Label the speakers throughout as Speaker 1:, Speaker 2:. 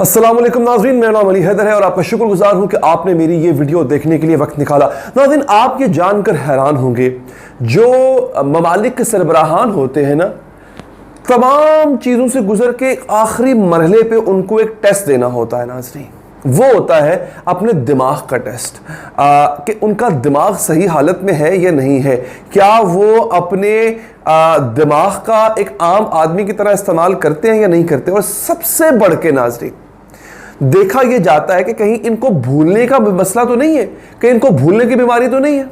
Speaker 1: अस्सलाम वालेकुम नाज़रीन, मेरा नाम अली हैदर है और आपका शुक्रगुजार हूं कि आपने मेरी ये वीडियो देखने के लिए वक्त निकाला। नाज़रीन, आप ये जानकर हैरान होंगे, जो ममालिक के सरबराहान होते हैं ना, तमाम चीज़ों से गुजर के आखिरी मरहले पे उनको एक टेस्ट देना होता है। नाज़रीन, वो होता है अपने दिमाग का टेस्ट, कि उनका दिमाग सही हालत में है या नहीं है, क्या वो अपने दिमाग का एक आम आदमी की तरह इस्तेमाल करते हैं या नहीं करते। और सबसे बढ़ के नाज़रीन, देखा यह जाता है कि कहीं इनको भूलने का मसला तो नहीं है, कहीं इनको भूलने की बीमारी तो नहीं है।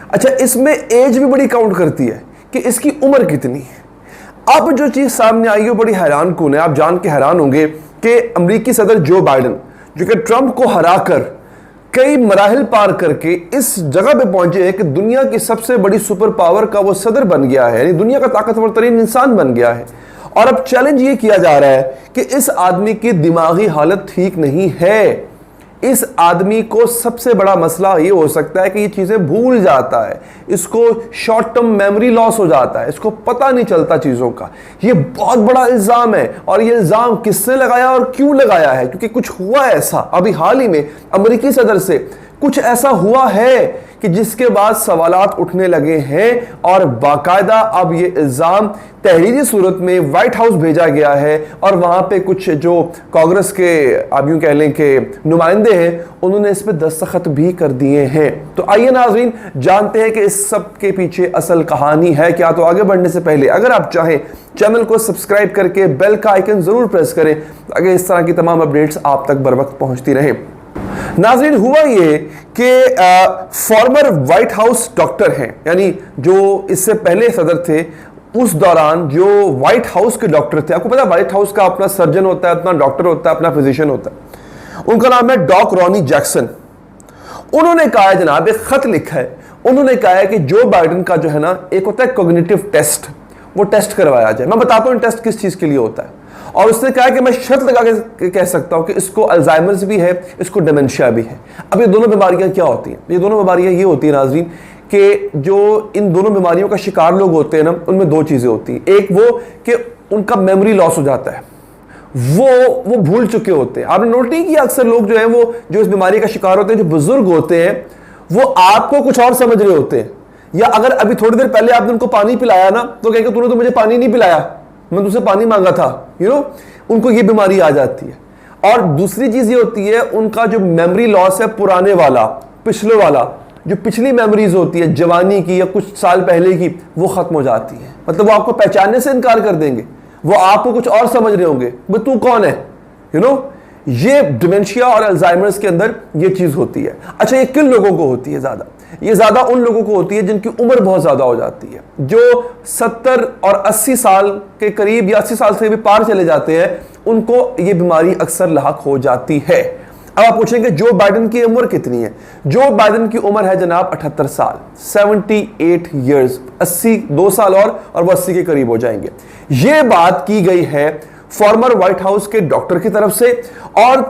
Speaker 1: अच्छा, इसमें एज भी बड़ी काउंट करती है कि इसकी उम्र कितनी है। अब जो चीज़ सामने आई है बड़ी हैरान कौन है। आप जान के हैरान होंगे कि अमेरिकी सदर जो बाइडन, जो कि ट्रंप को हराकर कई मराहिल पार करके इस जगह पे पहुंचे हैं कि दुनिया की सबसे बड़ी सुपर पावर का वो सदर बन गया है, यानी दुनिया का ताकतवर तरीन इंसान बन गया है। और अब चैलेंज ये किया जा रहा है कि इस आदमी की दिमागी हालत ठीक नहीं है। इस आदमी को सबसे बड़ा मसला ये हो सकता है कि ये चीज़ें भूल जाता है, इसको शॉर्ट टर्म मेमोरी लॉस हो जाता है, इसको पता नहीं चलता चीज़ों का। ये बहुत बड़ा इल्ज़ाम है और ये इल्ज़ाम किसने लगाया और क्यों लगाया है, क्योंकि कुछ हुआ ऐसा अभी हाल ही में अमेरिकी सदर से कुछ ऐसा हुआ है कि जिसके बाद सवालात उठने लगे हैं और बाकायदा अब ये इल्ज़ाम तहरीरी सूरत में व्हाइट हाउस भेजा गया है और वहाँ पे कुछ जो कांग्रेस के आप यूँ कह लें कि नुमाइंदे हैं, उन्होंने इस पर दस्तखत भी कर दिए हैं। तो आइए नाज़रीन, जानते हैं कि इस सब के पीछे असल कहानी है क्या। तो आगे बढ़ने से पहले अगर आप चाहें चैनल को सब्सक्राइब करके बेल का आइकन ज़रूर प्रेस करें ताकि इस तरह की तमाम अपडेट्स आप तक बर वक्त पहुँचती रहें। नाज़रीन, हुआ ये कि फॉर्मर व्हाइट हाउस डॉक्टर हैं, यानी जो इससे पहले सदर थे, उस दौरान जो व्हाइट हाउस के डॉक्टर थे, आपको पता है व्हाइट हाउस का अपना सर्जन होता है, अपना डॉक्टर होता है, अपना फिजिशियन होता है, उनका नाम है डॉक रॉनी जैक्सन। उन्होंने कहा है जनाब, एक खत लिखा है, उन्होंने कहा है कि जो बाइडन का जो है ना, एक होता है कॉग्निटिव टेस्ट, वो टेस्ट करवाया जाए। मैं बताता हूँ टेस्ट किस चीज़ के लिए होता है। और उसने कहा कि मैं शर्त लगा के कह सकता हूं कि इसको अल्जाइमर्स भी है, इसको डिमेंशिया भी है। अब ये दोनों बीमारियां क्या होती हैं? ये दोनों बीमारियां ये होती हैं नाज़रीन कि जो इन दोनों बीमारियों का शिकार लोग होते हैं ना, उनमें दो चीज़ें होती हैं। एक वो कि उनका मेमोरी लॉस हो जाता है, वो भूल चुके होते हैं। आपने नोट नहीं किया, अक्सर लोग जो है वो जो इस बीमारी का शिकार होते हैं, जो बुजुर्ग होते हैं, वो आपको कुछ और समझ रहे होते हैं, या अगर अभी थोड़ी देर पहले आपने उनको पानी पिलाया ना, तो कहेंगे तूने तो मुझे पानी नहीं पिलाया, मैं तुझसे पानी मांगा था। उनको ये बीमारी आ जाती है। और दूसरी चीज ये होती है, उनका जो मेमोरी लॉस है पुराने वाला, पिछले वाला, जो पिछली मेमोरीज होती है जवानी की या कुछ साल पहले की, वो खत्म हो जाती है। मतलब वो आपको पहचानने से इनकार कर देंगे, वो आपको कुछ और समझ रहे होंगे, भाई तू कौन है। ये डिमेंशिया और अल्जाइमर्स के अंदर ये चीज होती है। अच्छा, ये किन लोगों को होती है? ये ज्यादा उन लोगों को होती है जिनकी उम्र बहुत ज्यादा हो जाती है, जो 70 और 80 साल के करीब या 80 साल से भी पार चले जाते हैं, उनको ये बीमारी अक्सर लाहक हो जाती है। अब आप पूछेंगे जो बाइडन की उम्र कितनी है? जो बाइडन की उम्र है जनाब 78 साल, 78 ईयर्स, 82 साल और वो 80 के करीब हो जाएंगे। ये बात की गई है फॉर्मर व्हाइट हाउस के डॉक्टर की तरफ से, और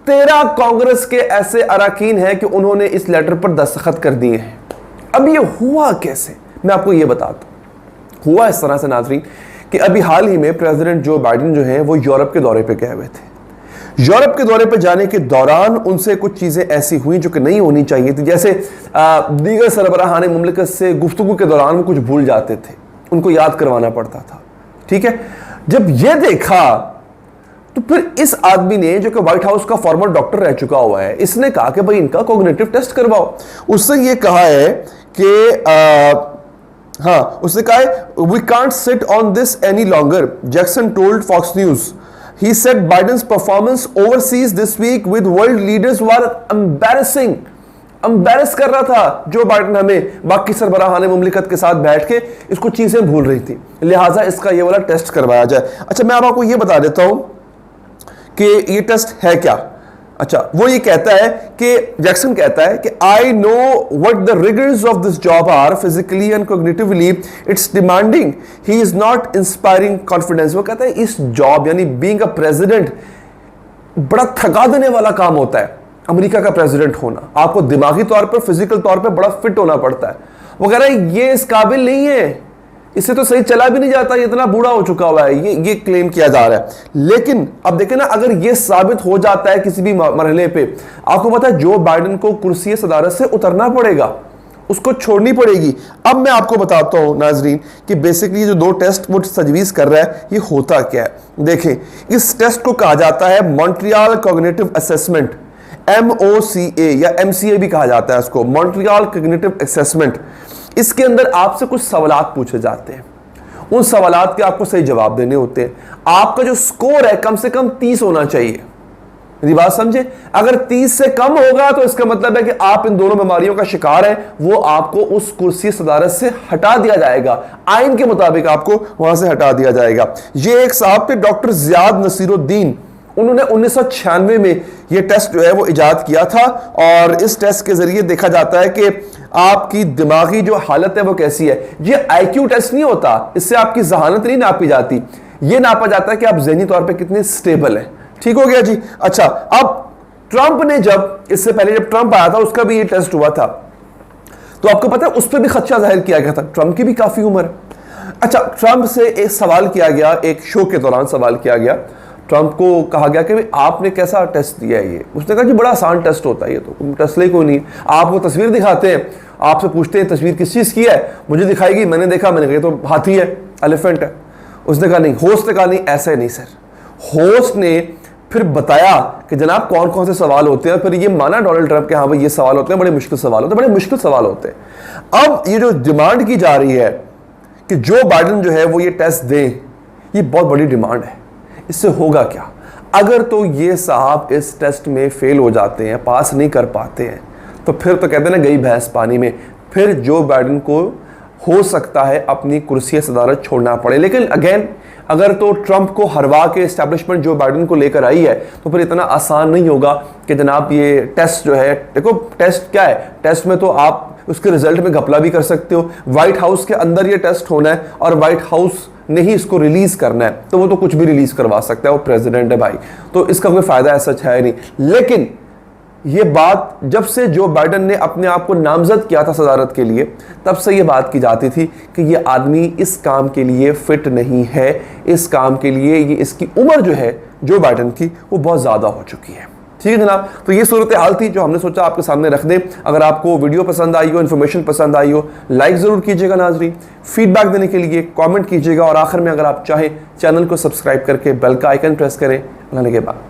Speaker 1: 13 कांग्रेस के ऐसे अरकान हैं कि उन्होंने इस लेटर पर दस्तखत कर दिए हैं। अब ये हुआ कैसे, मैं आपको ये बताता हूं। हुआ इस तरह से नाज़रीन कि अभी हाल ही में प्रेसिडेंट जो बाइडन जो हैं वो यूरोप के दौरे पे गए हुए थे। यूरोप के दौरे पे जाने के दौरान उनसे कुछ चीज़ें ऐसी हुई जो कि नहीं होनी चाहिए थी। जैसे दीगर सरबराहान मुमलिकत से गुफ्तगू के दौरान वो कुछ भूल जाते थे, उनको याद करवाना पड़ता था। ठीक है, जब ये देखा तो फिर इस आदमी ने, जो कि व्हाइट हाउस का फॉर्मर डॉक्टर रह चुका हुआ है, इसने कहा कि भाई इनका कॉग्निटिव टेस्ट करवाओ। उससे ये कहा है कि उसने कहा है we can't sit on this any longer, Jackson told Fox News. He said Biden's performance overseas this week with world leaders were embarrassing. Embarrass कर रहा था जो बाइडन हमें बाकी सरबराहान मुमलिकत के साथ बैठ के इसको चीजें भूल रही थी, लिहाजा इसका ये वाला टेस्ट करवाया जाए। अच्छा, मैं आपको ये बता देता हूं कि ये टेस्ट है क्या। अच्छा, वो ये कहता है कि जैक्सन कहता है कि I know what the rigours of this job are physically and cognitively, it's demanding, he is not inspiring confidence. वो कहता है इस जॉब यानी बीइंग अ प्रेसिडेंट बड़ा थका देने वाला काम होता है। अमेरिका का प्रेसिडेंट होना, आपको दिमागी तौर पर, फिजिकल तौर पर बड़ा फिट होना पड़ता है। वो कह रहा है ये इस काबिल नहीं है इससे तो सही चला भी नहीं जाता, ये इतना बूढ़ा हो चुका हुआ है, ये क्लेम किया जा रहा है। लेकिन अब देखें ना, अगर ये साबित हो जाता है किसी भी मरहले पे, आपको पता है जो बाइडेन को कुर्सी सदारत से उतरना पड़ेगा, उसको छोड़नी पड़ेगी। अब मैं आपको बताता हूं नाजरीन कि बेसिकली जो 2 टेस्ट वो तजवीज़ कर रहा है, ये होता क्या है। देखें, इस टेस्ट को कहा जाता है मॉन्ट्रियल कॉग्निटिव असेसमेंट, MOCA या MCA भी कहा जाता है इसको, मॉन्ट्रियल कॉग्निटिव असेसमेंट। इसके अंदर आपसे कुछ सवालात पूछे जाते हैं, उन सवालात के आपको सही जवाब देने होते हैं। आपका जो स्कोर है कम से कम 30 होना चाहिए। मेरी बात समझे, अगर 30 से कम होगा तो इसका मतलब है कि आप इन दोनों बीमारियों का शिकार हैं, वो आपको उस कुर्सी सदारत से हटा दिया जाएगा, आइन के मुताबिक आपको वहां से हटा दिया जाएगा। ये एक साहब थे डॉक्टर जियाद नसीरुद्दीन, उन्होंने 1996 में ये टेस्ट जो है वो इजाद किया था, और इस टेस्ट के जरिए देखा जाता है कि आपकी दिमागी जो हालत है वो कैसी है। ये IQ टेस्ट नहीं होता, इससे आपकी जहानत नहीं नापी जाती, ये नापा जाता है कि आप ज़हनी तौर पे कितने स्टेबल हैं। ठीक हो गया जी। अच्छा, अब ट्रंप ने जब इससे पहले जब ट्रंप आया था उसका भी ये टेस्ट हुआ था, तो आपको पता है उस पर भी खदशा जाहिर किया गया था, ट्रंप की भी काफी उम्र है। अच्छा, ट्रंप से एक सवाल किया गया, एक शो के दौरान सवाल किया गया, ट्रंप को कहा गया कि भाई आपने कैसा टेस्ट दिया है ये। उसने कहा कि बड़ा आसान टेस्ट होता है, ये तो टेस्ट ले कोई नहीं, आपको तस्वीर दिखाते हैं, आपसे पूछते हैं तस्वीर किस चीज़ की है, मुझे दिखाएगी, मैंने देखा, मैंने कहा तो हाथी है, एलिफेंट है। उसने कहा नहीं, होस्ट ने कहा नहीं, ऐसे नहीं सर। होस्ट ने फिर बताया कि जनाब कौन कौन से सवाल होते हैं, फिर ये माना डोनाल्ड ट्रंप के हाँ भाई ये सवाल होते हैं, बड़े मुश्किल सवाल होते हैं, बड़े मुश्किल सवाल होते हैं। अब ये जो डिमांड की जा रही है कि जो बाइडेन जो है वो ये टेस्ट दें, ये बहुत बड़ी डिमांड है। इससे होगा क्या? अगर तो ये साहब इस टेस्ट में फेल हो जाते हैं, पास नहीं कर पाते हैं, तो फिर तो कहते हैं ना गई भैंस पानी में, फिर जो बाइडेन को हो सकता है अपनी कुर्सी सदारत छोड़ना पड़े। लेकिन अगेन, अगर तो ट्रंप को हरवा के एस्टैब्लिशमेंट जो बाइडेन को लेकर आई है, तो फिर इतना आसान नहीं होगा कि जनाब ये टेस्ट जो है, देखो टेस्ट क्या है, टेस्ट में तो आप उसके रिजल्ट में घपला भी कर सकते हो। व्हाइट हाउस के अंदर ये टेस्ट होना है और व्हाइट हाउस ने ही इसको रिलीज करना है, तो वो तो कुछ भी रिलीज करवा सकता है, वो प्रेसिडेंट है भाई, तो इसका कोई फायदा ऐसा है नहीं। लेकिन ये बात जब से जो बाइडेन ने अपने आप को नामजद किया था सदारत के लिए, तब से ये बात की जाती थी कि ये आदमी इस काम के लिए फिट नहीं है, इस काम के लिए ये इसकी उम्र जो है जो बाइडेन की वो बहुत ज़्यादा हो चुकी है। ठीक है जनाब, तो ये सूरत हाल थी जो हमने सोचा आपके सामने रख दें। अगर आपको वीडियो पसंद आई हो, इन्फॉर्मेशन पसंद आई हो, लाइक ज़रूर कीजिएगा नाजरीन, फीडबैक देने के लिए कमेंट कीजिएगा, और आखिर में अगर आप चाहें चैनल को सब्सक्राइब करके बेल का आइकन प्रेस करें। अल्लाह के बाद।